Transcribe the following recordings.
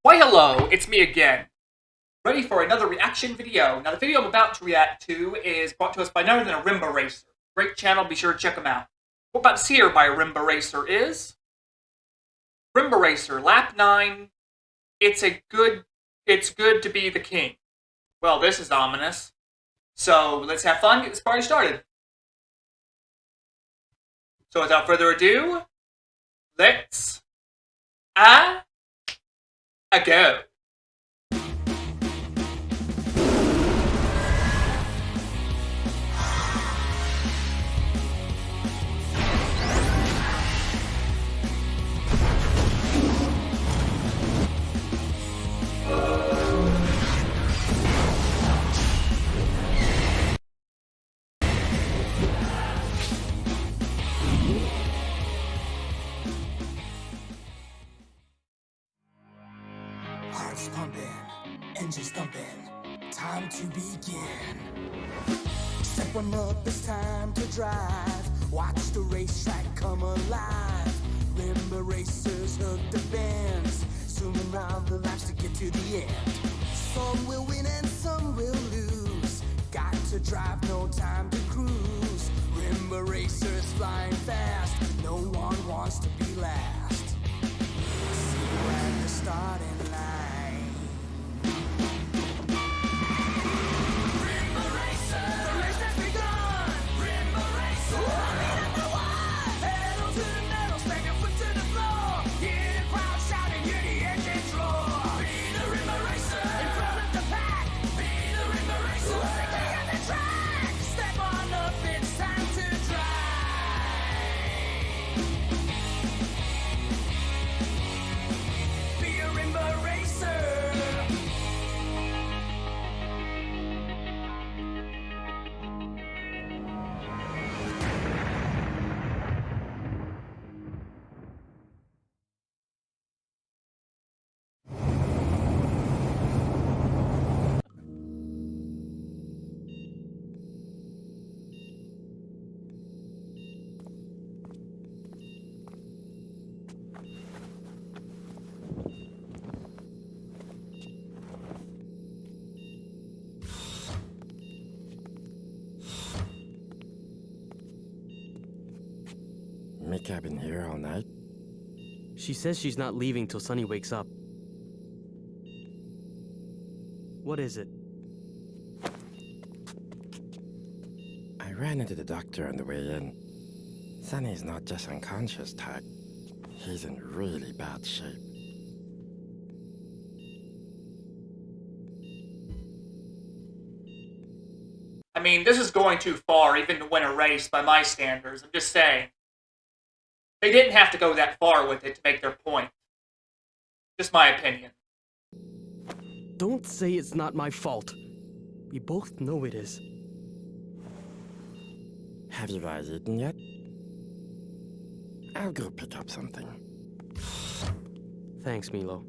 Why hello, it's me again. Ready for another reaction video. Now the video I'm about to react to is brought to us by none other than a RIMBA Racer. Great channel, be sure to check them out. What about to see here by RIMBA Racer is RIMBA Racer, lap 9. It's good to be the king. Well, this is ominous. So let's have fun, get this party started. So without further ado, let's go. Hearts pumping, engines thumping, time to begin. Step one up, it's time to drive. Watch the racetrack come alive. RIMBA racers hook the bends, zooming round the laps to get to the end. Some will win and some will lose. Got to drive, no time to cruise. RIMBA racers flying fast, no one wants to be last. See you at the starting line. RIMBA racer, the race has begun. RIMBA racer, number one. Pedal to the metal, stand your foot to the floor. Hear the crowd shouting, hear the engines roar. Be the RIMBA racer, in front of the pack. Be the RIMBA racer, safely on the track. Step on up, it's time to drive. Be a RIMBA racer. My cabin here all night? She says she's not leaving till Sunny wakes up. What is it? I ran into the doctor on the way in. Sunny's not just unconscious, Tag. He's in really bad shape. I mean, this is going too far even to win a race by my standards. I'm just saying. They didn't have to go that far with it to make their point. Just my opinion. Don't say it's not my fault. We both know it is. Have you guys eaten yet? I'll go pick up something. Thanks, Milo.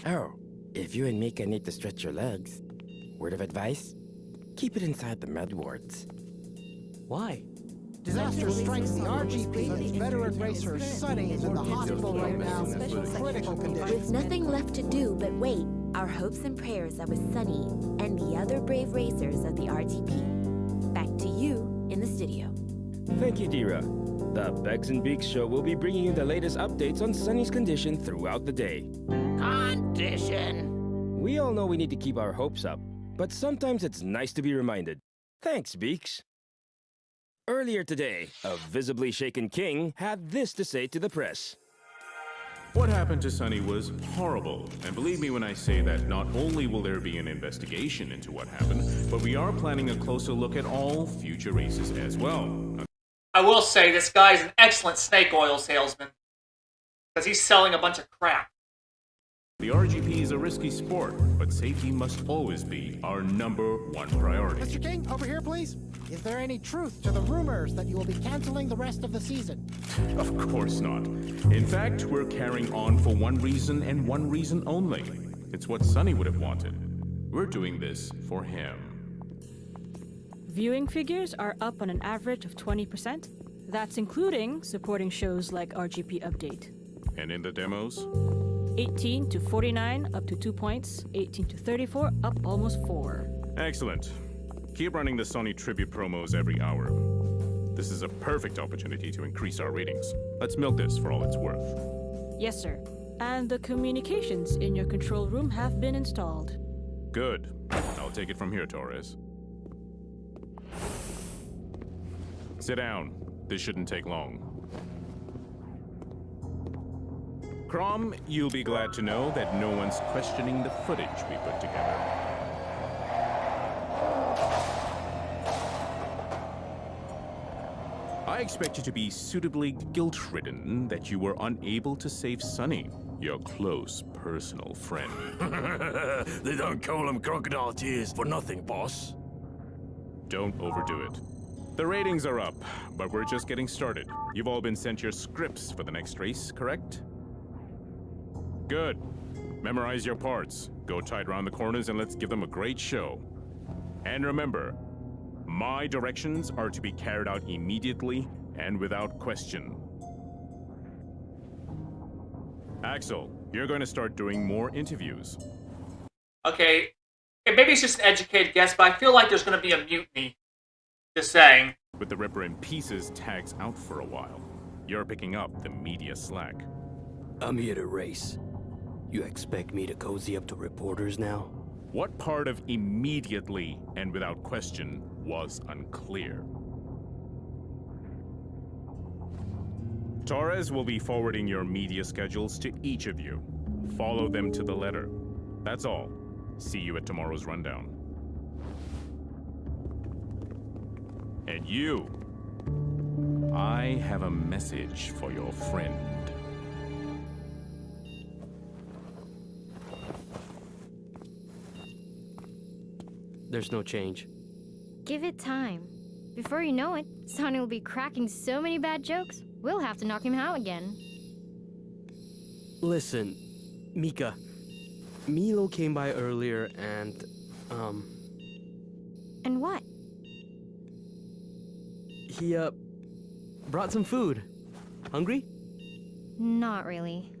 Oh, if you and Mika need to stretch your legs, word of advice? Keep it inside the med wards. Why? Disaster strikes the RGP, but its veteran racer Sunny is in the hospital right now in critical condition. With nothing left to do but wait, our hopes and prayers are with Sunny and the other brave racers of the RGP. Back to you in the studio. Thank you, Dira. The Bex and Beaks show will be bringing you the latest updates on Sunny's condition throughout the day. Condition. We all know we need to keep our hopes up, but sometimes it's nice to be reminded. Thanks, Beaks. Earlier today, a visibly shaken king had this to say to the press. What happened to Sunny was horrible, and believe me when I say that not only will there be an investigation into what happened, but we are planning a closer look at all future races as well. I will say this guy's an excellent snake oil salesman. Because he's selling a bunch of crap. The RGP is a risky sport, but safety must always be our #1 priority. Mr. King, over here, please. Is there any truth to the rumors that you will be canceling the rest of the season? Of course not. In fact, we're carrying on for one reason and one reason only. It's what Sunny would have wanted. We're doing this for him. Viewing figures are up on an average of 20%. That's including supporting shows like RGP Update. And in the demos? 18 to 49, up to 2 points. 18 to 34, up almost 4. Excellent. Keep running the Sony tribute promos every hour. This is a perfect opportunity to increase our ratings. Let's milk this for all it's worth. Yes, sir. And the communications in your control room have been installed. Good. I'll take it from here, Torres. Sit down. This shouldn't take long. Crom, you'll be glad to know that no one's questioning the footage we put together. I expect you to be suitably guilt-ridden that you were unable to save Sonny, your close personal friend. They don't call them crocodile tears for nothing, boss. Don't overdo it. The ratings are up, but we're just getting started. You've all been sent your scripts for the next race, correct? Good. Memorize your parts. Go tight around the corners and let's give them a great show. And remember, my directions are to be carried out immediately and without question. Axel, you're going to start doing more interviews. Okay, maybe it's just an educated guess, but I feel like there's going to be a mutiny. Just saying. With the Ripper in pieces tags out for a while, you're picking up the media slack. I'm here to race. You expect me to cozy up to reporters now? What part of immediately and without question was unclear? Torres will be forwarding your media schedules to each of you. Follow them to the letter. That's all. See you at tomorrow's rundown. And you, I have a message for your friend. There's no change. Give it time. Before you know it, Sonny will be cracking so many bad jokes, we'll have to knock him out again. Listen, Mika. Milo came by earlier and, And what? he, brought some food. Hungry? Not really.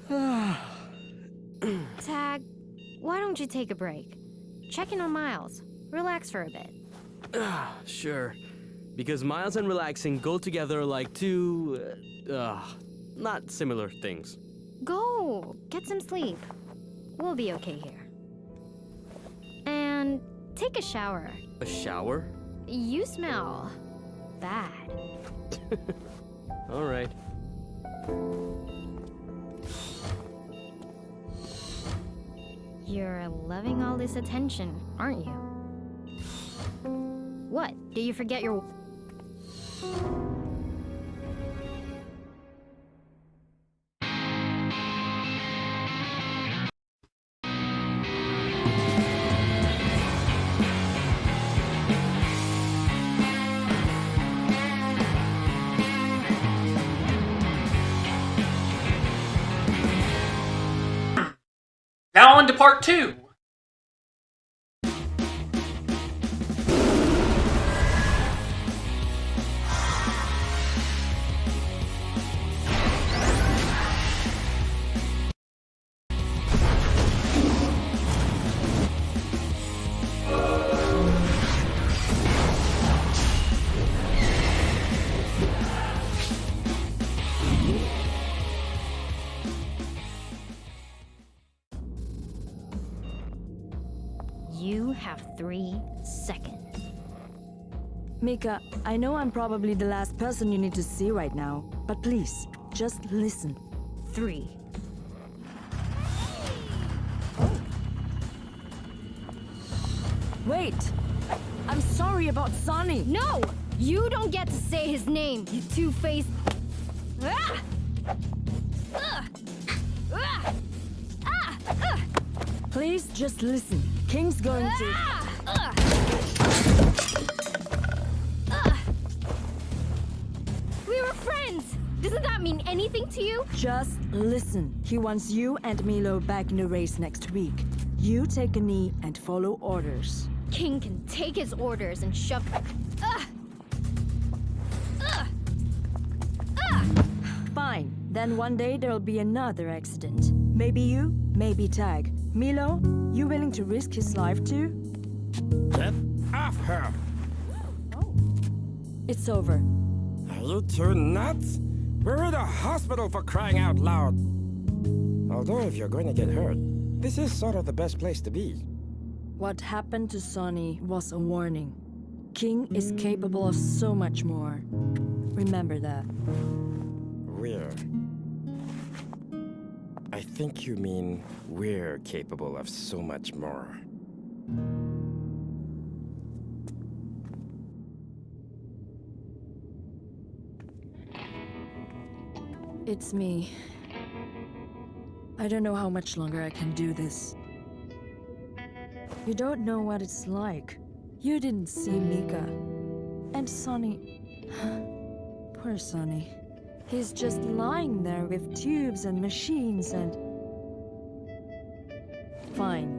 Tag, why don't you take a break? Check in on Miles. Relax for a bit. Sure. Because Miles and relaxing go together like two, not similar things. Go! Get some sleep. We'll be okay here. And take a shower. A shower? You smell bad. All right. You're loving all this attention, aren't you? What? Did you forget your... Now on to part 2. You have 3 seconds. Mika, I know I'm probably the last person you need to see right now, but please, just listen. 3. Wait! I'm sorry about Sonny! No! You don't get to say his name, you two-faced... Ah! Ah! Ah! Ah! Ah! Please, just listen. King's going to... Ah! We were friends! Doesn't that mean anything to you? Just listen. He wants you and Milo back in the race next week. You take a knee and follow orders. King can take his orders and shove... Ugh! Ugh! Ugh! Fine. Then one day there'll be another accident. Maybe you, maybe Tag. Milo, you willing to risk his life too? Get off her! It's over. Are you two nuts? We're in a hospital for crying out loud. Although if you're going to get hurt, this is sort of the best place to be. What happened to Sonny was a warning. King is capable of so much more. Remember that. I think you mean we're capable of so much more. It's me. I don't know how much longer I can do this. You don't know what it's like. You didn't see Mika. And Sonny... Poor Sonny. He's just lying there with tubes and machines and... Fine.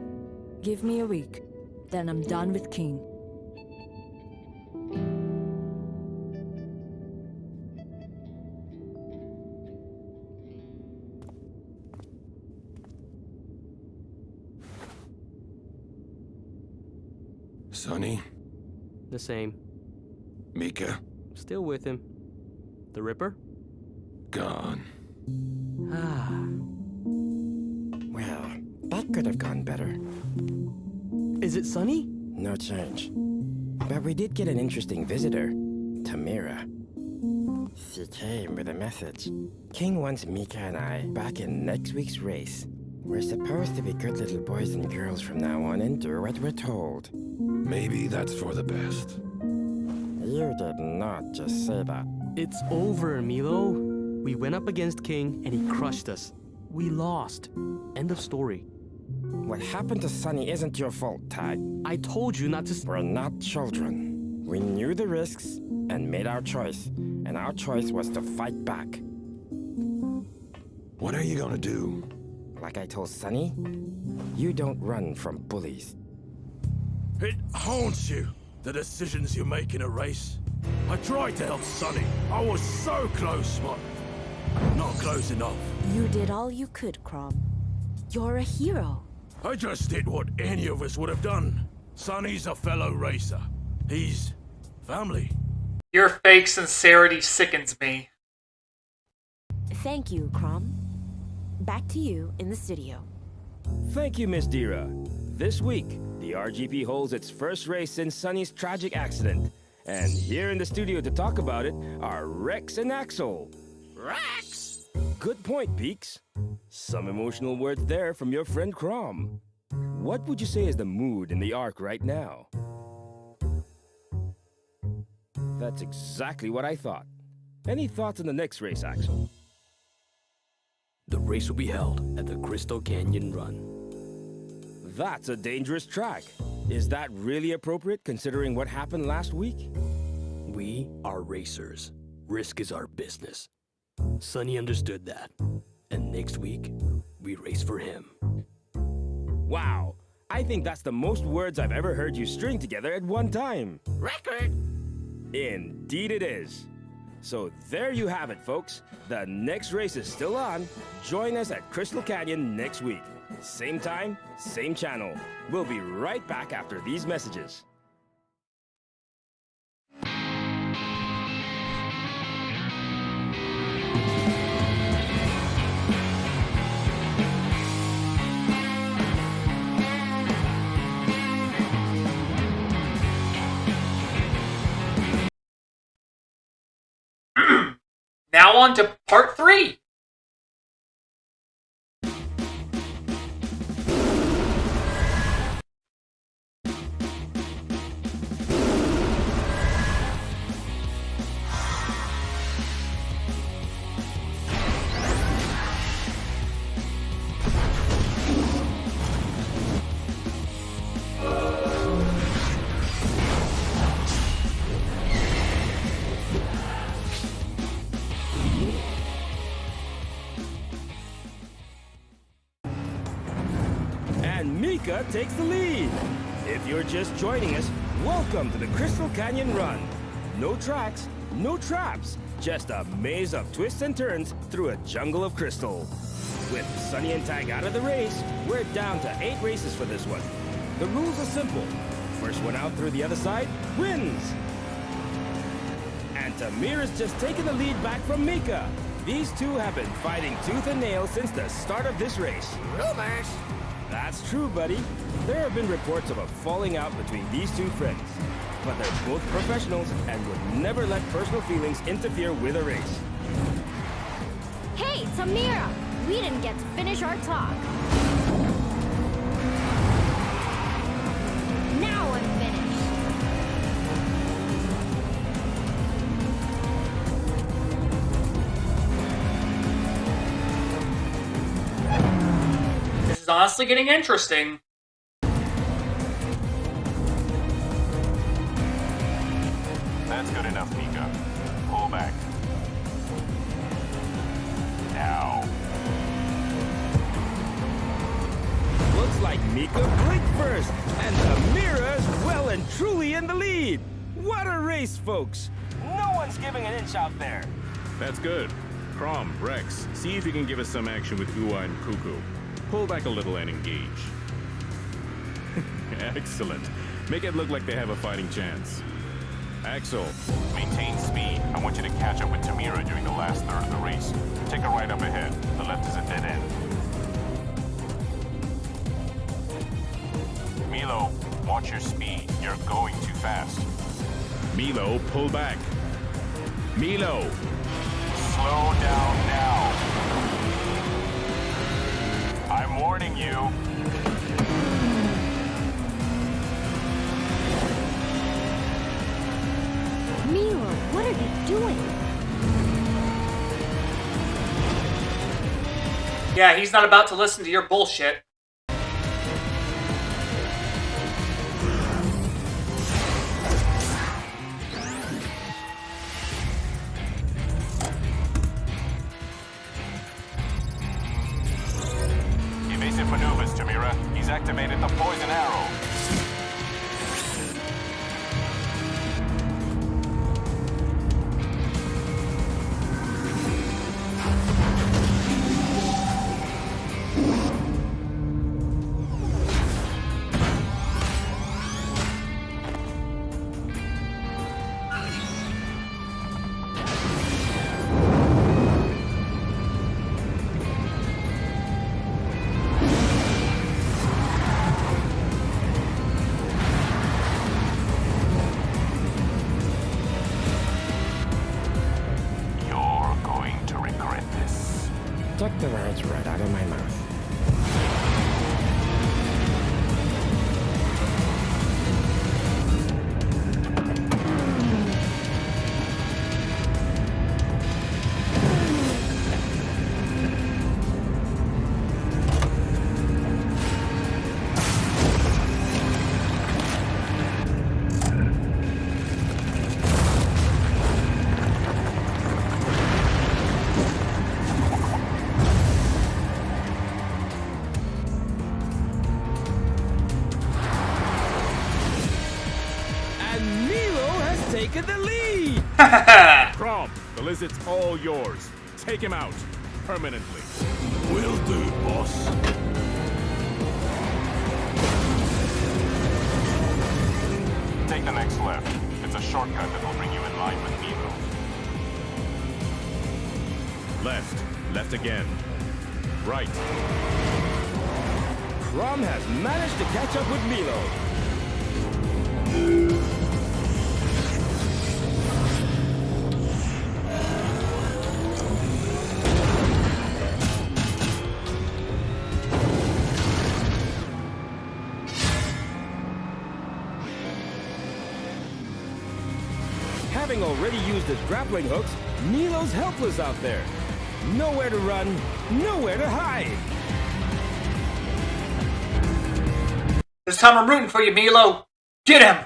Give me a week. Then I'm done with King. Sonny? The same. Mika? Still with him. The Ripper? Gone. Well, that could have gone better. Is it Sonny? No change. But we did get an interesting visitor. Tamira. She came with a message. King wants Mika and I back in next week's race. We're supposed to be good little boys and girls from now on and do what we're told. Maybe that's for the best. You did not just say that. It's over, Milo. We went up against King and he crushed us. We lost. End of story. What happened to Sonny isn't your fault, Tag. I told you not to... We're not children. We knew the risks and made our choice. And our choice was to fight back. What are you gonna do? Like I told Sonny, you don't run from bullies. It haunts you, the decisions you make in a race. I tried to help Sonny. I was so close, but not close enough. You did all you could, Crom. You're a hero. I just did what any of us would have done. Sonny's a fellow racer. He's family. Your fake sincerity sickens me. Thank you, Crom. Back to you in the studio. Thank you, Miss Dira. This week, the RGP holds its first race since Sonny's tragic accident. And here in the studio to talk about it are Rex and Axel. Rex! Good point, Beaks. Some emotional words there from your friend Crom. What would you say is the mood in the Ark right now? That's exactly what I thought. Any thoughts on the next race, Axel? The race will be held at the Crystal Canyon Run. That's a dangerous track. Is that really appropriate considering what happened last week? We are racers. Risk is our business. Sonny understood that. And next week, we race for him. Wow. I think that's the most words I've ever heard you string together at one time. Record! Indeed it is. So there you have it, folks. The next race is still on. Join us at Crystal Canyon next week. Same time, same channel. We'll be right back after these messages. Now on to part 3. And Mika takes the lead. If you're just joining us, welcome to the Crystal Canyon Run. No tracks, No traps, just a maze of twists and turns through a jungle of crystal. With Sunny and Tag out of the race, we're down to 8 races for this one. The rules are simple. First one out through the other side wins. And Tamira's just taken the lead back from Mika. These two have been fighting tooth and nail since the start of this race. Rumors! That's true, buddy. There have been reports of a falling out between these two friends. But they're both professionals and would never let personal feelings interfere with a race. Hey, Tamira! We didn't get to finish our talk. Now I'm finished. This is honestly getting interesting. That's good enough, Mika. Pull back. Now. Looks like Mika blinked first, and Tamira's well and truly in the lead. What a race, folks. No one's giving an inch out there. That's good. Crom, Rex, see if you can give us some action with Ua and Cuckoo. Pull back a little and engage. Excellent. Make it look like they have a fighting chance. Axel. Maintain speed. I want you to catch up with Tamira during the last third of the race. Take a right up ahead. The left is a dead end. Milo, watch your speed. You're going too fast. Milo, pull back. Milo! Slow down now. I'm warning you. Milo, what are you doing? Yeah, he's not about to listen to your bullshit. Evasive maneuvers, Tamira. He's activated the poison arrow. Took the words right out of my mouth. Taking the lead! Crom, the lizard's all yours. Take him out. Permanently. Will do, boss. Take the next left. It's a shortcut that will bring you in line with Milo. Left. Left again. Right. Crom has managed to catch up with Milo. Having already used his grappling hooks, Milo's helpless out there. Nowhere to run, nowhere to hide. This time I'm rooting for you, Milo. Get him!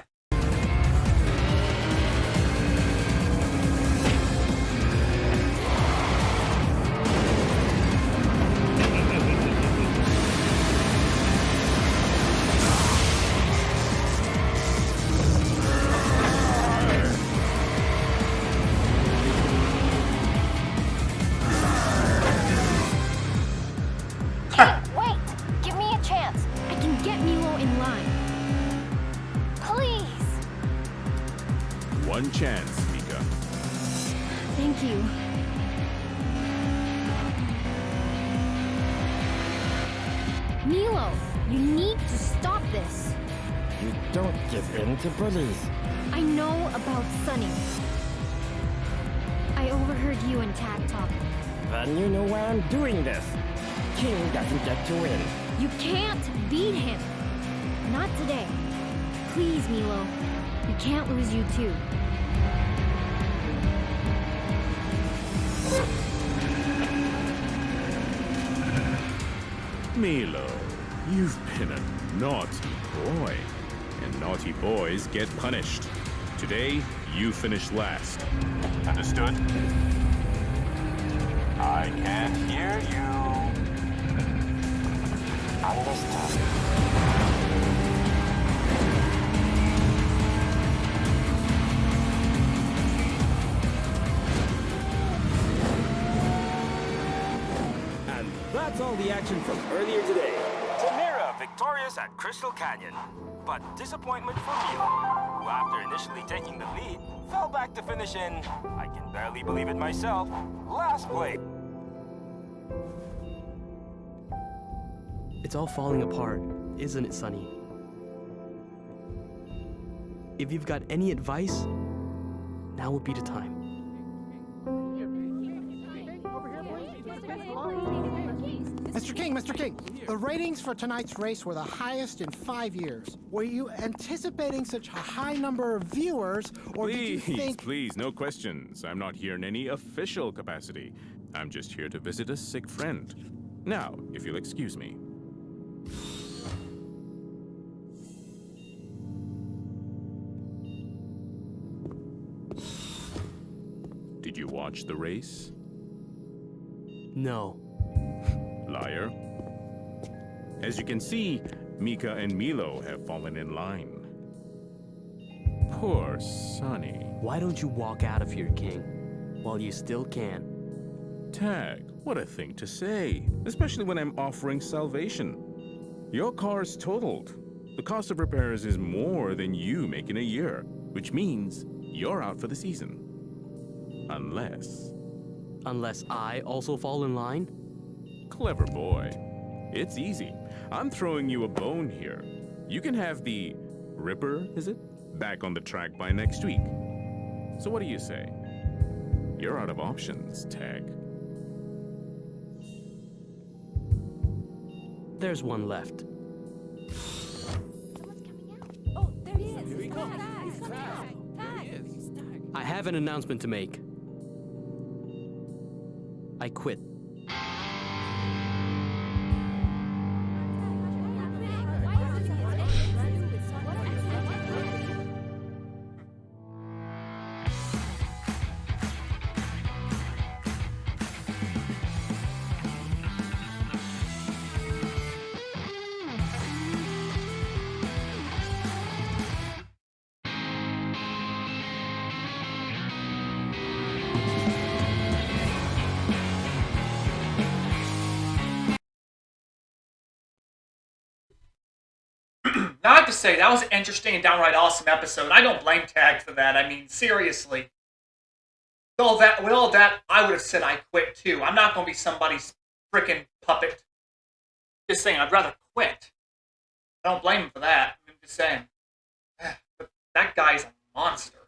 One chance, Mika. Thank you. Milo, you need to stop this. You don't give in to bullies. I know about Sunny. I overheard you and Tag talking. Then you know why I'm doing this. King doesn't get to win. You can't beat him. Not today. Please, Milo. We can't lose you too. Milo, you've been a naughty boy. And naughty boys get punished. Today, you finish last. Understood? I can't hear you. Understood. And that's all the action from earlier today. Tamira victorious at Crystal Canyon. But disappointment for Milo, who after initially taking the lead, fell back to finish in, I can barely believe it myself, last place. It's all falling apart, isn't it, Sunny? If you've got any advice, now would be the time. Mr. King, the ratings for tonight's race were the highest in 5 years. Were you anticipating such a high number of viewers, or did you think... Please, no questions. I'm not here in any official capacity. I'm just here to visit a sick friend. Now, if you'll excuse me. Did you watch the race? No. Liar. As you can see, Mika and Milo have fallen in line. Poor Sunny. Why don't you walk out of here, King, while you still can? Tag, what a thing to say, especially when I'm offering salvation. Your car's totaled. The cost of repairs is more than you make in a year, which means you're out for the season. Unless I also fall in line? Clever boy. It's easy. I'm throwing you a bone here. You can have the Ripper, is it? Back on the track by next week. So what do you say? You're out of options, Tag. There's one left. Oh, there he is. Here he comes. Tag. I have an announcement to make. I quit. Now I have to say, that was an interesting and downright awesome episode. I don't blame Tag for that. I mean, seriously. With all that, I would have said I quit too. I'm not going to be somebody's frickin' puppet. Just saying, I'd rather quit. I don't blame him for that. I'm just saying. But that guy's a monster.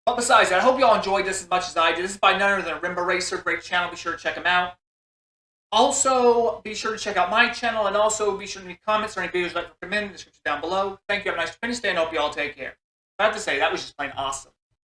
But besides that, I hope you all enjoyed this as much as I did. This is by none other than RIMBA Racer. Great channel. Be sure to check him out. Also, be sure to check out my channel, and also be sure to leave comments or any videos you'd like to recommend in the description down below. Thank you. Have a nice Independence Day, and I hope you all take care. I have to say, that was just plain awesome.